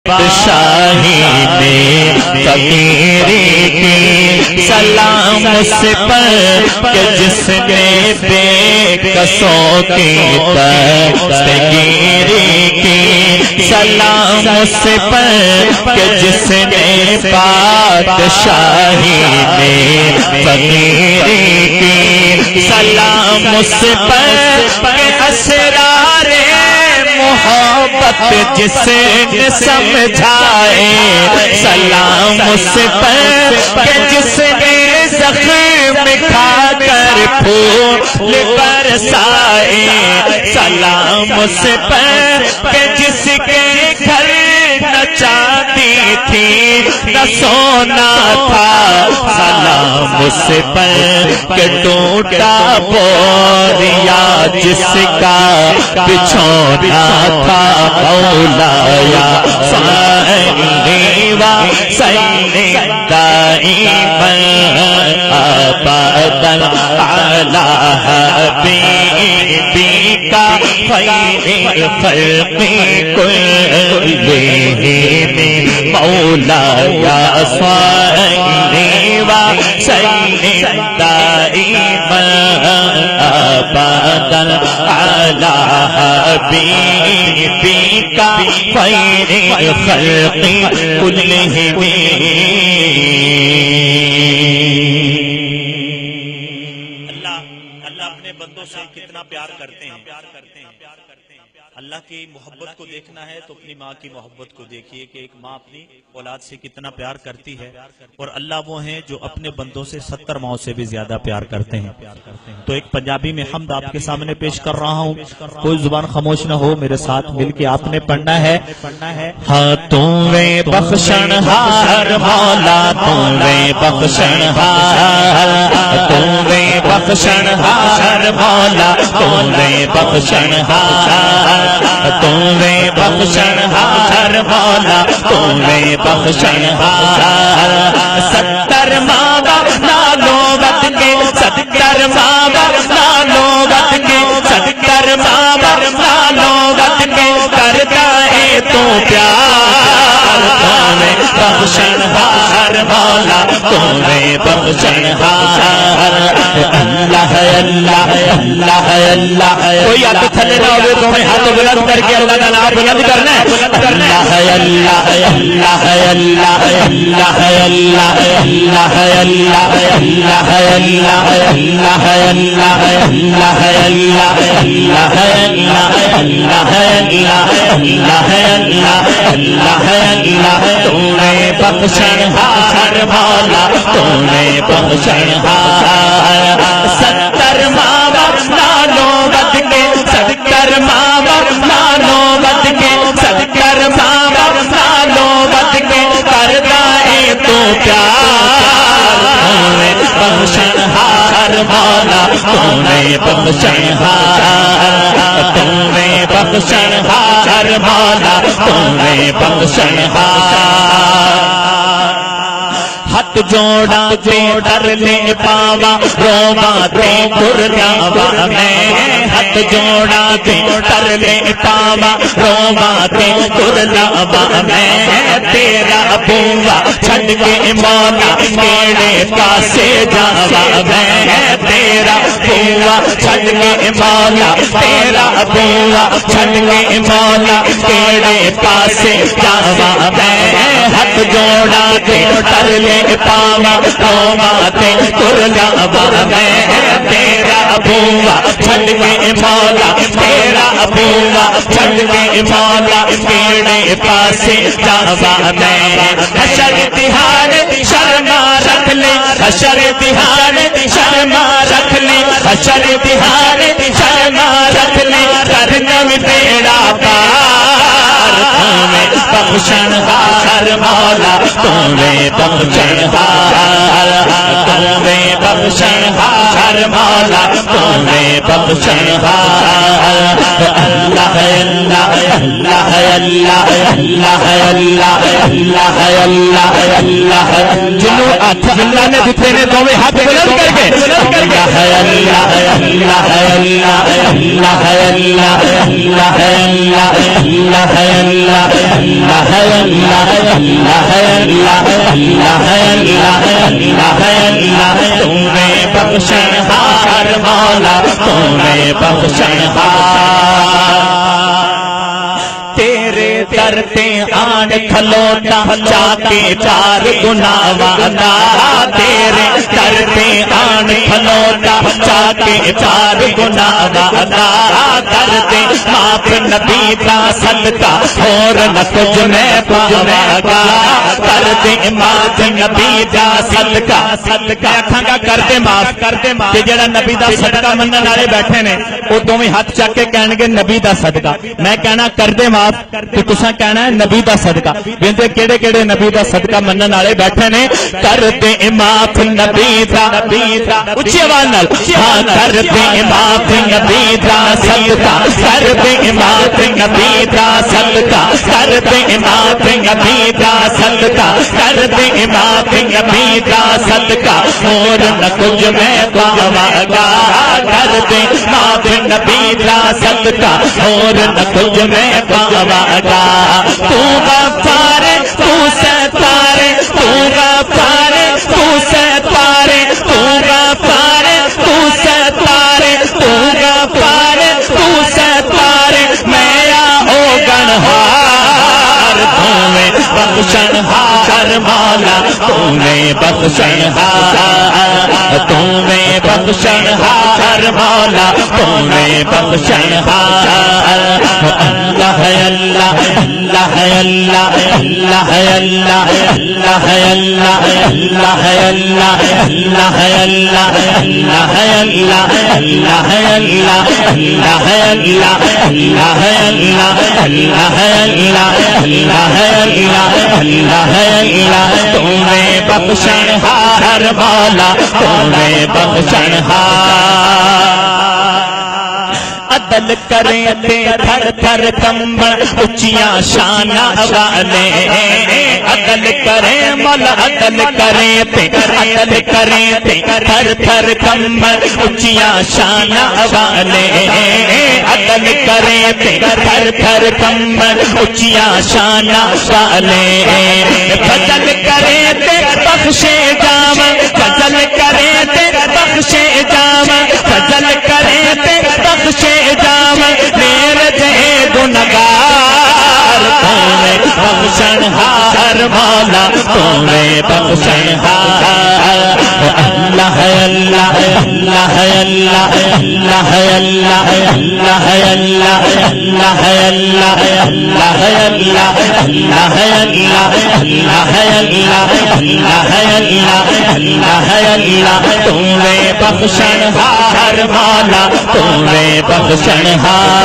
پادشاہی نے فقیری کی سلام اس پر کہ جس نے بے کسوں کی دستگیری کی سلام اس پر کہ جس نے پادشاہی نے فقیری کی سلام اس پر کہ اسرار محبت جس نے سمجھائے سلام اس پر کہ جس نے زخم کھا کر پھول برسائے سلام اس پر کہ جس کے گھر نہ چاندی تھی نہ سونا تھا سلام اس پر کہ ٹوٹا بوریا جس کا بچھونا تھا مولایا صلی وسلم دائما ابدا علی حبیبک خیر الخلق كلهم مولایا صلی وسلم دائما ابدا علی حبیبک خیر الخلق كلهم اللہ اپنے بندوں سے کتنا پیار کرتے ہیں اللہ کی محبت کو دیکھنا ہے تو اپنی ماں کی محبت کو دیکھیے کہ ایک ماں اپنی اولاد سے کتنا پیار کرتی ہے اور اللہ وہ ہیں جو اپنے بندوں سے 70 ماؤں سے بھی زیادہ پیار کرتے ہیں تو ایک پنجابی میں حمد آپ کے سامنے پیش کر رہا ہوں کوئی زبان خاموش نہ ہو میرے ساتھ مل کے آپ نے پڑھنا ہے ہاں تمہیں بخشنہار مولا تمہیں بخشنہار تمہیں بخشنہار مولا تمہیں بخشنہار تمہیں بخشنہار مولا تمہیں بخشنہار 70 ماں باپ نالو وط کے 70 ماں باپ نالو وط کے 70 ماں باپ نالو وط کے کرتا ہے تو پیار تمہیں بخشنہار مولا تمہیں بخشنہار اللہ اللہ اللہ اللہ کوئی آپ تھلے نہ ہوئے تمہیں ہاتھ بلند کر کے اللہ کا نام بلند کرنا ہے اللہ اللہ اللہ اللہ اللہ اللہ اللہ اللہ اللہ اللہ اللہ اللہ اللہ اللہ اللہ اللہ تمہیں بخشنہار مولا تمہیں بخشنہار 70 ماں باپ نالو وط کے 70 ماں باپ نالو وط کے 70 ماں باپ نالو وط کے کرتا ہے تو پیار تمہیں بخشنہار مولا تمہیں بخشنہار تمہیں بخشنہار مولا تمہیں بخشنہار ہاتھ جوڑا تے ڈر لے پاوا روما تے گر جاوا میں ہاتھ جوڑا تے ڈر لے پاوا روما تے گر جاوا میں تیرا بوا چھڈ کے مولا کیڑے پاسے جاوا میں تیرا بوا چھڈ کے مولا تیرا بوا چھڈ کے مولا کیڑے پاسے جاوا میں ہاتھ جوڑا تے ڈر لے پاوا روما تے گر جاوا میں تیرا بوا چھڈ کے مولا تیرا بوا چھڈ کے مولا کیڑے پاسے جاوا میں حشر تہار شرما رکھ لے حشر تہار شرما رکھ لے حشر تہار شرما رکھ لے کرنا بیڑا پار تمہیں بخشنہار مولا تمہیں بخشنہار تمہیں بخشنہار مولا تمہیں بخشنہار اللہ اللہ اللہ اللہ اللہ اللہ اللہ اللہ اللہ جنوں اللہ نے دتے نے دوویں ہاتھ بلند کر کے اللہ ہے اللہ اللہ ہے اللہ اللہ ہے اللہ اللہ ہے اللہ اللہ ہے اللہ اللہ ہے اللہ اللہ ہے اللہ اللہ ہے اللہ اللہ ہے اللہ تمہیں بخشنہار مولا تمہیں بخشنہار تیرے در پہ آن کھلوتا چاکے چار گناہ وعدہ تیرے در پہ آن کھلوتا چاکے چار گناہ وعدہ کر دے معاف نبی کا صدقہ اور نہ کچھ میں پاواں گا کر دے معاف نبی کا صدقہ صدقہ آکھاں گا کر دے معاف تے جڑا نبی دا صدقہ منگن والے بیٹھے نے او دوویں ہاتھ چک کے کہن گے نبی دا صدقہ میں کہنا کر دے معاف تو تساں کہنا ہے نبی دا صدقہ ویندے کیڑے کیڑے نبی دا صدقہ منن والے بیٹھے نے کر دے معاف نبی دا اونچی آواز نال ہاں کر دے معاف نبی دا صدقہ کر دے معاف نبی دا صدقہ کر دے معاف نبی دا صدقہ کر دے معاف نبی دا صدقہ اور نہ کچھ میں پاواں گا کر دے معاف نبی دا صدقہ اور نہ کچھ میں پاواں گا تو غفار تو ستار تو غفار تو ستار تو غفار تو ستار تو غفار تو ستار میرا ہو گنہار تمہیں بخشنہار مولا تمہیں بخشنہار تمہیں بخشنہار مولا تمہیں بخشنہار اللہ ہے اللہ اللہ ہے اللہ اللہ ہے اللہ اللہ ہے اللہ اللہ ہے اللہ اللہ ہے اللہ اللہ ہے اللہ اللہ ہے اللہ اللہ ہے اللہ اللہ ہے اللہ اللہ ہے اللہ اللہ ہے اللہ اللہ ہے اللہ تمہیں بخشنہار مولا تمہیں بخشنہار عدل کریں تے تھر تھر کمبر اچیاں شانہ والے عدل کریں مولا عدل کریں تے عدل کریں تے تھر تھر کمبر اچیاں شانہ والے عدل کریں تے تھر تھر کمبر اچیاں شانہ والے فضل کریں تے بخشے جام فضل کریں تے بخشے جام فضل کریں تے بخشے جام میرے جے گنہگار تمہیں بخشنہار مولا تمہیں بخشنہار اللہ ہے اللہ اللہ ہے اللہ اللہ ہے اللہ اللہ ہے اللہ اللہ ہے اللہ اللہ ہے اللہ اللہ ہے اللہ اللہ ہے اللہ اللہ ہے اللہ اللہ ہے اللہ تمہیں بخشنہار مولا تمہیں بخشنہار